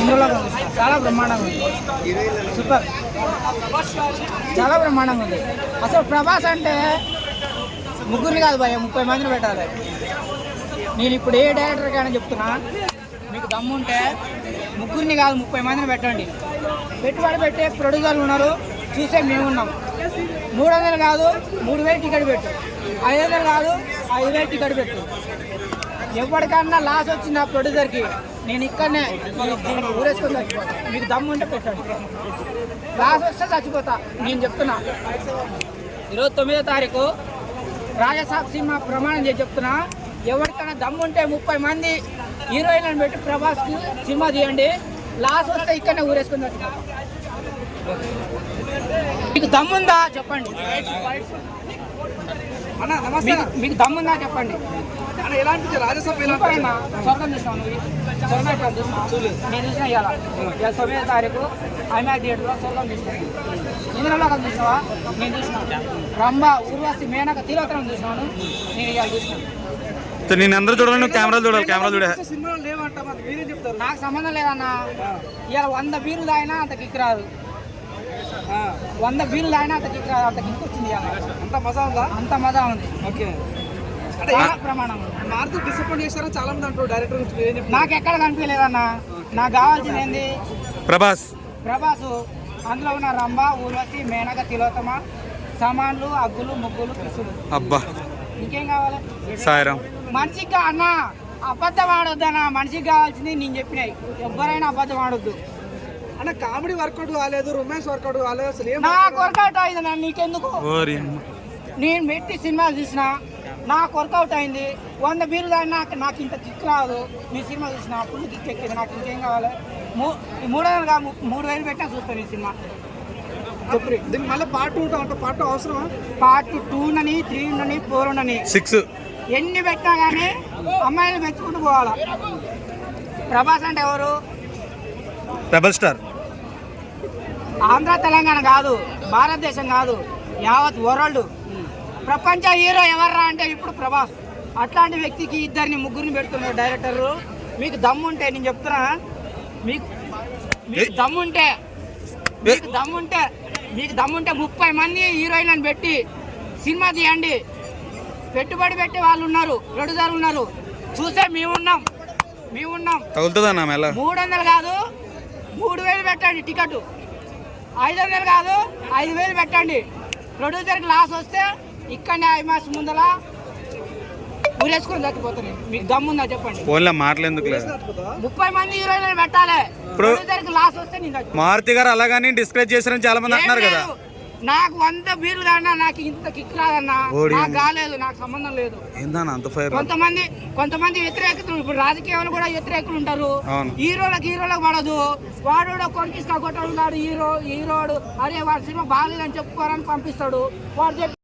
ఇందులో చాలా బ్రహ్మాండంగా ఉంది, సూపర్, చాలా బ్రహ్మాండంగా ఉంది. అసలు ప్రభాస్ అంటే ముగ్గురిని కాదు భయ 30 మందిని పెట్టాలి. నేను ఇప్పుడు ఏ డైరెక్టర్ కానీ చెప్తున్నా, మీకు దమ్ముంటే ముగ్గురిని కాదు 30 మందిని పెట్టండి. పెట్టుబడి పెట్టే ప్రొడ్యూసర్లు ఉన్నారు, చూసే మేము ఉన్నాం. 300 కాదు 3000 టికెట్ పెట్టు, 500 కాదు 5000 టికెట్ పెట్టు. ఎవరికన్నా లాస్ వచ్చింది ఆ ప్రొడ్యూసర్కి, నేను ఇక్కడనే ఊరేసుకొని చచ్చిపోతా. మీకు దమ్ము ఉంటే పెట్టండి, లాస్ వస్తే చచ్చిపోతా. నేను చెప్తున్నా, 29వ తారీఖు రాజసాబ్ సినిమా ప్రమాణం చేసి చెప్తున్నా, ఎవరికైనా దమ్ము ఉంటే 30 మంది హీరోయిన్లను పెట్టి ప్రభాస్కి సినిమా తీయండి, లాస్ వస్తే ఇక్కడనే ఊరేసుకొని చచ్చిపోతా. మీకు దమ్ముందా చెప్పండి అన్న. నమస్తే, మీకు దమ్ముందా చెప్పండి అన్న. ఎలాంటి రాజసభ స్వర్గం చూసాను, నేను చూసిన ఇవాళ 9వ తారీఖు ఐమాక్స్ థియేటర్లో స్వర్గం చూసాను. ఇందులో చూసావా? నేను చూసిన రంభ, ఊర్వశి, మేనక, తిలోత్తరం చూసినాను. నేను ఇవాళ చూసినాను. నేను అందరూ చూడాలి, కెమెరాలు చూడాలి, కెమెరాలు చూడాలి. నాకు సంబంధం లేదన్న. ఇవాళ 100 బీర్లు తాగినా అంత కిక్ రాదు, 100 బీర్లు తాగినా అంత కిక్ రాదు, అంత కిక్ వచ్చింది. అంత మజా ఉందా? అంత మజా ఉంది. ఓకే, ప్రమాణం. మారుతూ డిసప్పాయింట్ చేస్తారా చాలా మంది అంటారు డైరెక్టర్ గురించి. నాకు ఎక్కడ కనిపించలేదన్న. నాకు కావాల్సింది ఏంది? ప్రభాస్. అందులో ఉన్న రంభ, ఊర్వశి, మేనక, తిలోత్తమ, సామాన్లు, అగ్గులు, ముగ్గులు, కృష్ణుడు. అబ్బా, ఇంకేం కావాలి? సాయిరామ్. మనిషికి అన్న అబద్ధం ఆడొద్దన్నా. మనిషికి కావాల్సింది నేను చెప్పినాయి. ఎవరైనా అబద్ధం ఆడొద్దు అన్న. కామెడీ వర్కౌట్ కాలేదు, రొమాన్స్ వర్కౌట్ కాలేదు, అసలు నాకు వర్కౌట్ అయింది అన్న. నీకెందుకు? నేను పెట్టి సినిమాలు చూసిన, నాకు వర్కౌట్ అయింది. 100 బీర్లు తాగినా నాకు ఇంత కిక్ రాదు. నీ సినిమా చూసిన అప్పుడు కిక్ ఎక్కింది. నాకు ఇంకేం కావాలి? 3,000 పెట్టినా చూస్తాను ఈ సినిమా. దీనికి మళ్ళీ పార్ట్ 2 అంటే పార్ట్ 2 అవసరం. పార్ట్ 2 ఉండని, 3 ఉండని, 4 ఉండని, 6 ఎన్ని పెట్టినా కానీ అమ్మాయిలు మెచ్చుకుంటూ పోవాలా. ప్రభాస్ అంటే ఎవరు? Rebel star. ఆంధ్ర తెలంగాణ కాదు, భారతదేశం కాదు, యావత్ వరల్డ్ ప్రపంచ హీరో ఎవర్రా అంటే ఇప్పుడు ప్రభాస్. అట్లాంటి వ్యక్తికి 2 ముగ్గురిని పెడుతున్నారు డైరెక్టర్లు. మీకు దమ్ముంటే నేను చెప్తున్నా, మీకు దమ్ముంటే 30 మంది హీరోయిన్లను పెట్టి సినిమా తీయండి. పెట్టుబడి పెట్టే వాళ్ళు ఉన్నారు, ప్రొడ్యూసర్లు ఉన్నారు, చూసే మేమున్నాం. తగులుతుందన్నా 300 కాదు 3,000 పెట్టండి టికెట్, 500 కాదు 5,000 పెట్టండి. ప్రొడ్యూసర్కి లాస్ వస్తే ఇక్కడనే ఐమాక్స్ ముందర ఊరేసుకుని చచ్చిపోతుంది. మీకు దమ్ముందా చెప్పండి? మాటలు 30 మంది హీరోయిన్లను పెట్టాలి. ప్రొడ్యూసర్కి లాస్ వస్తే మారుతి గారు అలాగని డిస్కరేజ్ చేశారని చాలా మంది అంటున్నారు కదా. నాకు 100 బీర్లు కాదన్నా, నాకు ఇంత కిక్ రాదన్నా. నాకు కాలేదు, నాకు సంబంధం లేదు. కొంతమంది వ్యతిరేకతలు, ఇప్పుడు రాజకీయాలు కూడా వ్యతిరేకులు ఉంటారు. హీరోలకు పడదు. వాడు కొనికిస్తా కొట్టాడు హీరోడు, అరే వాడి సినిమా బాగాలేదని చెప్పుకోరని పంపిస్తాడు. వాడు